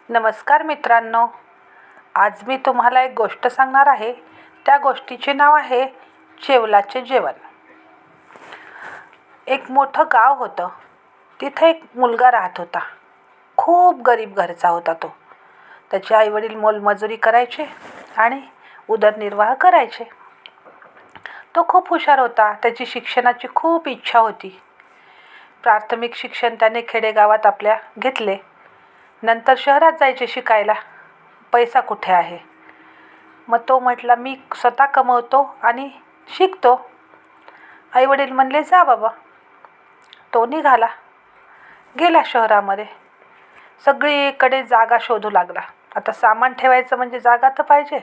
नमस्कार मित्रांनो, आज मी तुम्हाला एक गोष्ट सांगणार आहे. त्या गोष्टीचे नाव आहे जेवलाचे जेवण. एक मोठं गाव होतं. तिथे एक मुलगा राहत होता. खूप गरीब घरचा होता तो. त्याचे आईवडील मोलमजुरी करायचे आणि उदरनिर्वाह करायचे. तो खूप हुशार होता. त्याची शिक्षणाची खूप इच्छा होती. प्राथमिक शिक्षण त्याने खेडेगावात आपल्या घेतले. नंतर शहरात जायचे शिकायला. पैसा कुठे आहे? मग तो म्हटला, मी स्वतः कमवतो आणि शिकतो. आईवडील म्हणले, जा बाबा. तो निघाला, गेला शहरामध्ये. सगळीकडे जागा शोधू लागला. आता सामान ठेवायचं म्हणजे जागा तर पाहिजे.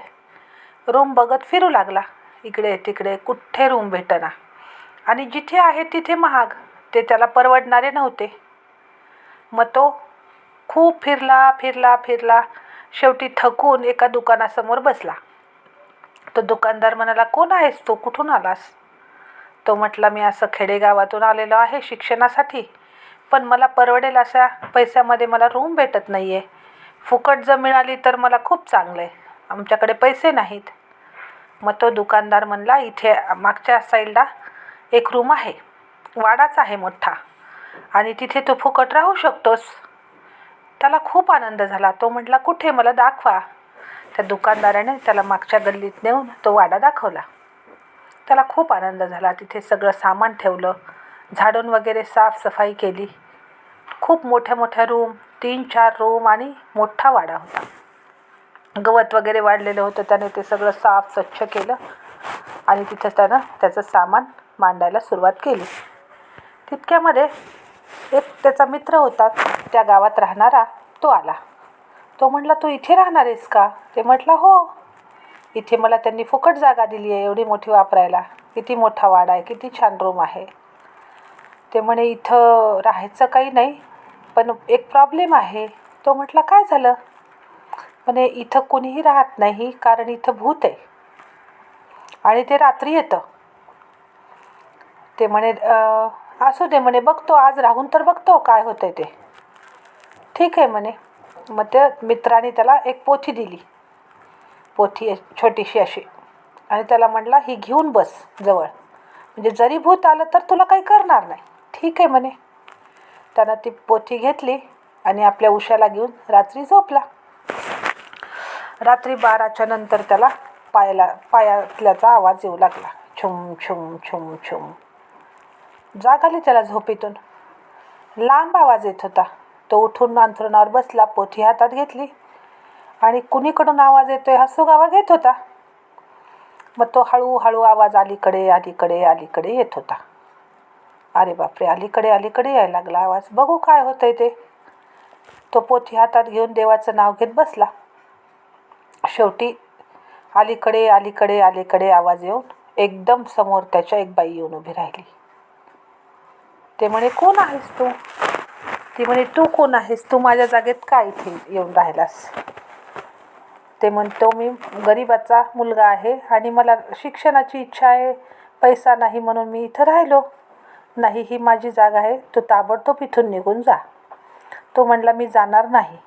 रूम बघत फिरू लागला. इकडे तिकडे कुठे रूम भेटेना. आणि जिथे आहे तिथे महाग. ते त्याला परवडणारे नव्हते. मग तो खूप फिरला. शेवटी थकून एका दुकानासमोर बसला. तो दुकानदार म्हणाला, कोण आहेस तू? कुठून आलास? तो म्हटला, मी असं खेडेगावातून आलेलो आहे शिक्षणासाठी, पण मला परवडेल अशा पैशामध्ये मला रूम भेटत नाही आहे. फुकट जर मिळाली तर मला खूप चांगलं आहे. आमच्याकडे पैसे नाहीत. मग तो दुकानदार म्हणला, इथे मागच्या साईडला एक रूम आहे. वाडाच आहे मोठा, आणि तिथे तू फुकट राहू शकतोस. त्याला खूप आनंद झाला. तो म्हटला, कुठे? मला दाखवा. त्या दुकानदाराने त्याला मागच्या गल्लीत नेऊन तो वाडा दाखवला. त्याला खूप आनंद झाला. तिथे सगळं सामान ठेवलं, झाडून वगैरे साफसफाई केली. खूप मोठ्या रूम, 3-4 रूम आणि मोठा वाडा होता. गवत वगैरे वाढलेलं होतं. त्याने ते सगळं साफ स्वच्छ केलं आणि तिथं त्यानं त्याचं सामान मांडायला सुरुवात केली. तितक्यामध्ये एक त्याचा मित्र होता, त्या गावात राहणारा. तो आला. तो म्हटला, तू इथे राहणार आहेस का? ते म्हटलं, हो. इथे मला त्यांनी फुकट जागा दिली आहे, एवढी मोठी वापरायला. किती मोठा वाडा आहे, किती छान रूम आहे. ते म्हणे, इथं राहायचं काही नाही, पण एक प्रॉब्लेम आहे. तो म्हटला, काय झालं? म्हणे, इथं कोणीही राहत नाही, कारण इथं भूत आहे आणि ते रात्री येतं. ते म्हणे, असू दे म्हणे, बघतो आज राहून तर बघतो काय होतंय ते. ठीक आहे म्हणे. मग त्या मित्राने त्याला एक पोथी दिली. पोथी छोटीशी अशी, आणि त्याला म्हटला, ही घेऊन बस जवळ, म्हणजे जरी भूत आलं तर तुला काही करणार नाही. ठीक आहे म्हणे. त्यानं ती पोथी घेतली आणि आपल्या उशाला घेऊन रात्री झोपला. रात्री 12च्या नंतर त्याला पायातल्याचा आवाज येऊ लागला. छुम छुम छुम छुम. जाग आली त्याला झोपेतून. लांब आवाज येत होता. तो उठून अंथरुणावर बसला, पोथी हातात घेतली आणि कुणीकडून आवाज येतोय हा सुगावा घेत होता. मग तो हळूहळू आवाज अलीकडे येत होता. अरे बापरे, अलीकडे यायला लागला आवाज. बघू काय होतंय ते. तो पोथी हातात घेऊन देवाचं नाव घेत बसला. शेवटी अलीकडे आवाज येऊन एकदम समोर त्याच्या एक बाई येऊन उभी राहिली. ते म्हणे, कोण आहेस तू? ती म्हणे, तू कोण आहेस? तू माझ्या जागेत का इथे येऊन राहिलास? ते म्हणतो, मी गरीबाचा मुलगा आहे आणि मला शिक्षणाची इच्छा आहे. पैसा नाही म्हणून मी इथं राहिलो. नाही, ही माझी जागा आहे. तू ताबडतोब इथून निघून जा. तो म्हणला, मी जाणार नाही,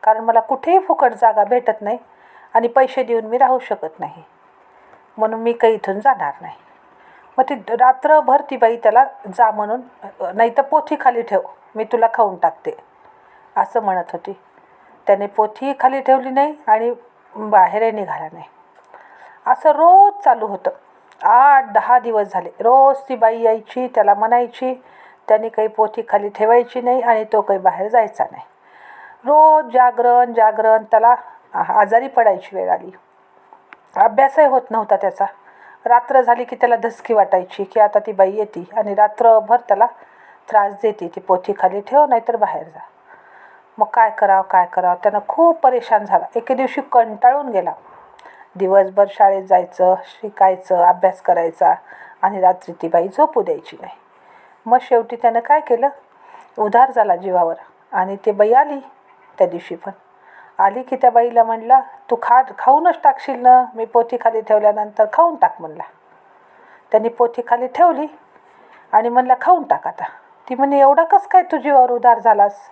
कारण मला कुठेही फुकट जागा भेटत नाही आणि पैसे देऊन मी राहू शकत नाही, म्हणून मी काही इथून जाणार नाही. मग ती रात्रभर ती बाई त्याला जा म्हणून, नाही तर पोथी खाली ठेव, मी तुला खाऊन टाकते, असं म्हणत होती. त्याने पोथीही खाली ठेवली नाही आणि बाहेरही निघाला नाही. असं रोज चालू होतं. 8-10 दिवस झाले. रोज ती बाई यायची, त्याला म्हणायची. त्याने काही पोथी खाली ठेवायची नाही आणि तो काही बाहेर जायचा नाही. रोज जागरण. त्याला आजारी पडायची वेळ आली. अभ्यासही होत नव्हता त्याचा. रात्र झाली की त्याला धसकी वाटायची की आता ती बाई येते आणि रात्रभर त्याला त्रास देते. ती पोथी खाली ठेव, नाहीतर बाहेर जा. मग काय करावं? त्यानं खूप परेशान झाला. एके दिवशी कंटाळून गेला. दिवसभर शाळेत जायचं, शिकायचं, अभ्यास करायचा आणि रात्री ती बाई झोपू द्यायची नाही. मग शेवटी त्यानं काय केलं, उधार झाला जीवावर आणि ती बाई आली. त्या दिवशी पण आली की त्या बाईला म्हणला, तू खाऊनच टाकशील ना, मी पोथी खाली ठेवल्यानंतर खाऊन टाक म्हणला. त्यांनी पोथी खाली ठेवली आणि म्हणला, खाऊन टाक आता. ती म्हणे, एवढा कसं काय तू जीवावर उधार झालास?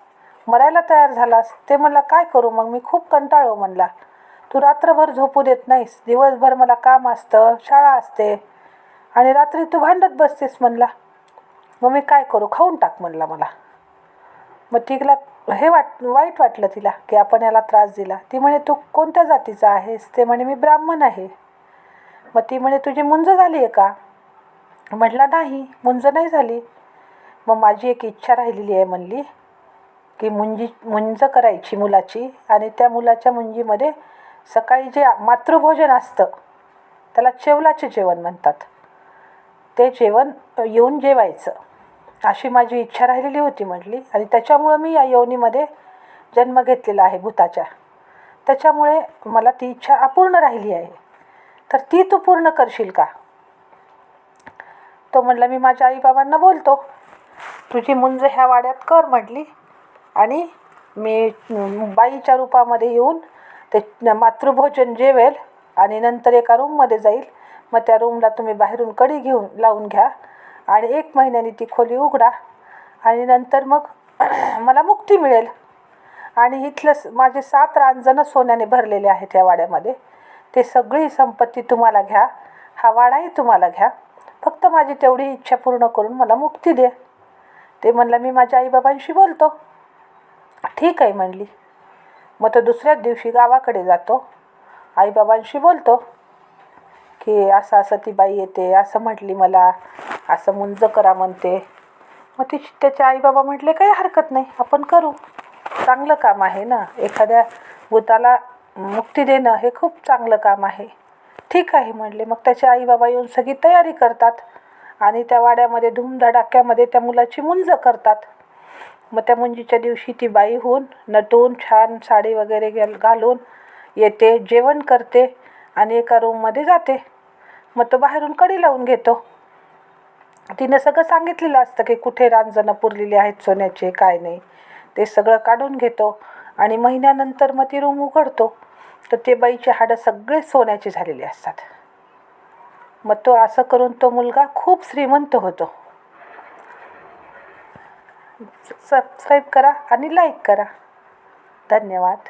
मरायला तयार झालास. ते म्हणला काय करू मग, मी खूप कंटाळलो म्हणला. तू रात्रभर झोपू देत नाहीस, दिवसभर मला काम असतं, शाळा असते आणि रात्री तू भांडत बसतेस म्हणला. मग मी काय करू, खाऊन टाक म्हणला मला. मग तिला वाईट वाटलं तिला की आपण याला त्रास दिला. ती म्हणे तू कोणत्या जातीचा आहेस. ते म्हणे मी ब्राह्मण आहे. मग ती म्हणे तुझी मुंज झाली आहे का. म्हटलं नाही, मुंज नाही झाली. मग माझी एक इच्छा राहिलेली आहे म्हणली की मुंज करायची मुलाची, आणि त्या मुलाच्या मुंजीमध्ये सकाळी जे मातृभोजन असतं त्याला चेवलाचे जेवण म्हणतात, ते जेवण येऊन जेवायचं, अशी माझी इच्छा राहिलेली होती म्हटली. आणि त्याच्यामुळं मी या योनीमध्ये जन्म घेतलेला आहे भूताच्या. त्याच्यामुळे मला ती इच्छा अपूर्ण राहिली आहे, तर ती तू पूर्ण करशील का. तो म्हणला मी माझ्या आईबाबांना बोलतो, तुझी मुंज ह्या वाड्यात कर म्हटली, आणि मी बाईच्या रूपामध्ये येऊन ते मातृभोजन जेवेल आणि नंतर एका रूममध्ये जाईल. मग त्या रूमला तुम्ही बाहेरून कडी घेऊन लावून घ्या आणि 1 महिन्याने ती खोली उघडा, आणि नंतर मग मला मुक्ती मिळेल. आणि इथलं माझे 7 रांजणं सोन्याने भरलेले आहेत या वाड्यामध्ये, ते सगळी संपत्ती तुम्हाला घ्या, हा वाडाही तुम्हाला घ्या, फक्त माझी तेवढी इच्छा पूर्ण करून मला मुक्ती दे. ते म्हणलं मी माझ्या आईबाबांशी बोलतो. ठीक आहे म्हणली. मग तो दुसऱ्याच दिवशी गावाकडे जातो, आईबाबांशी बोलतो की असं असं ती बाई येते, असं म्हटली मला, असं मुंज करा म्हणते. मग त्याचे आईबाबा म्हटले काही हरकत नाही, आपण करू, चांगलं काम आहे ना, एखाद्या भूताला मुक्ती देणं हे खूप चांगलं काम आहे. ठीक आहे म्हणले. मग त्याचे आईबाबा येऊन सगळी तयारी करतात आणि त्या वाड्यामध्ये धूमधडाक्यामध्ये त्या मुलाची मुंज करतात. मग त्या मुंजीच्या दिवशी ती बाई होऊन नटून छान साडी वगैरे घालून येते, जेवण करते आणि एका रूममध्ये जाते. मग तो बाहेरून कडी लावून घेतो. तिनं सगळं सांगितलेलं असतं की कुठे रांजणं पुरलेली आहेत सोन्याचे, काय नाही, ते सगळं काढून घेतो आणि महिन्यानंतर मग ती रूम उघडतो, तर ते बाईचे हाडं सगळे सोन्याचे झालेले असतात. मग तो असं करून तो मुलगा खूप श्रीमंत होतो. सबस्क्राईब करा आणि लाईक करा. धन्यवाद.